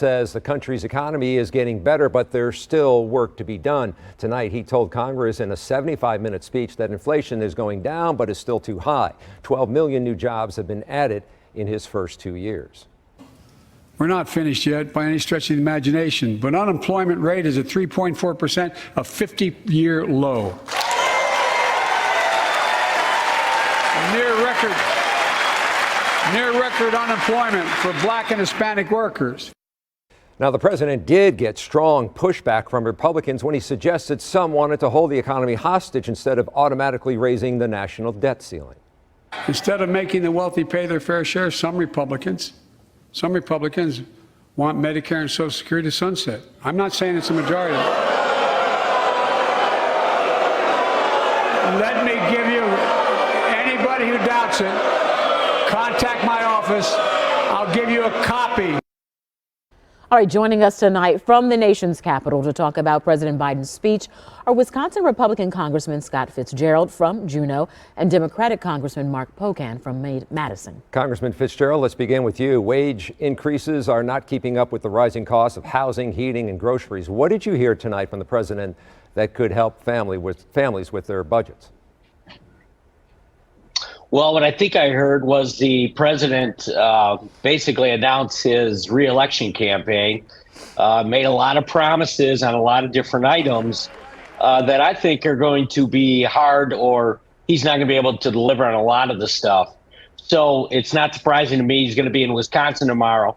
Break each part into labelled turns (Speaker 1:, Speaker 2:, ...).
Speaker 1: Says the country's economy is getting better, but there's still work to be done. Tonight, he told Congress in a 75-minute speech that inflation is going down, but is still too high. 12 million new jobs have been added in his first 2 years.
Speaker 2: We're not finished yet by any stretch of the imagination, but unemployment rate is at 3.4%, a 50-year low. Near record unemployment for Black and Hispanic workers.
Speaker 1: Now, the president did get strong pushback from Republicans when he suggested some wanted to hold the economy hostage instead of automatically raising the national debt ceiling.
Speaker 2: Instead of making the wealthy pay their fair share, some Republicans want Medicare and Social Security to sunset. I'm not saying it's a majority. Let me give you, anybody who doubts it, contact my office. I'll give you a copy.
Speaker 3: All right, joining us tonight from the nation's capital to talk about President Biden's speech are Wisconsin Republican Congressman Scott Fitzgerald from Juneau and Democratic Congressman Mark Pocan from Madison.
Speaker 1: Congressman Fitzgerald, let's begin with you. Wage increases are not keeping up with the rising costs of housing, heating, and groceries. What did you hear tonight from the president that could help families with their budgets?
Speaker 4: Well, what I think I heard was the president basically announced his reelection campaign, made a lot of promises on a lot of different items that I think are going to be hard, or he's not going to be able to deliver on a lot of the stuff. So it's not surprising to me he's going to be in Wisconsin tomorrow,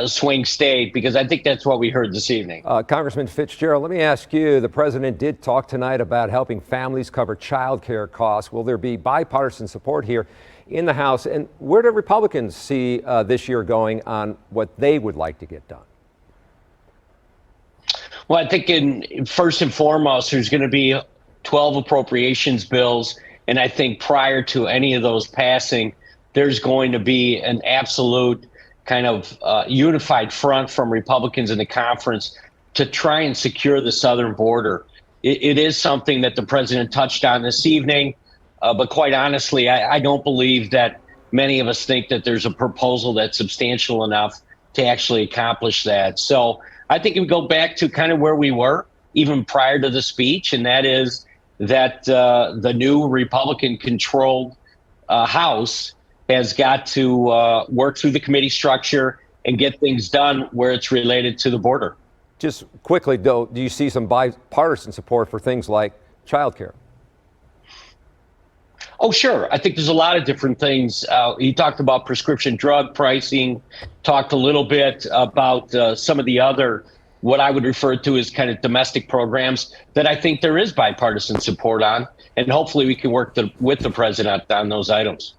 Speaker 4: swing state, because I think that's what we heard this evening.
Speaker 1: Congressman Fitzgerald, let me ask you, the president did talk tonight about helping families cover child care costs. Will there be bipartisan support here in the House? And where do Republicans see this year going on what they would like to get done?
Speaker 4: Well, I think first and foremost, there's going to be 12 appropriations bills. And I think prior to any of those passing, there's going to be an absolute kind of unified front from Republicans in the conference to try and secure the southern border. It is something that the president touched on this evening, but quite honestly, I don't believe that many of us think that there's a proposal that's substantial enough to actually accomplish that. So I think we go back to kind of where we were even prior to the speech, and that is that the new Republican-controlled House has got to work through the committee structure and get things done where it's related to the border.
Speaker 1: Just quickly, though, do you see some bipartisan support for things like child care?
Speaker 4: Oh, sure. I think there's a lot of different things. He talked about prescription drug pricing, talked a little bit about some of the other, what I would refer to as kind of domestic programs that I think there is bipartisan support on. And hopefully we can work with the president on those items.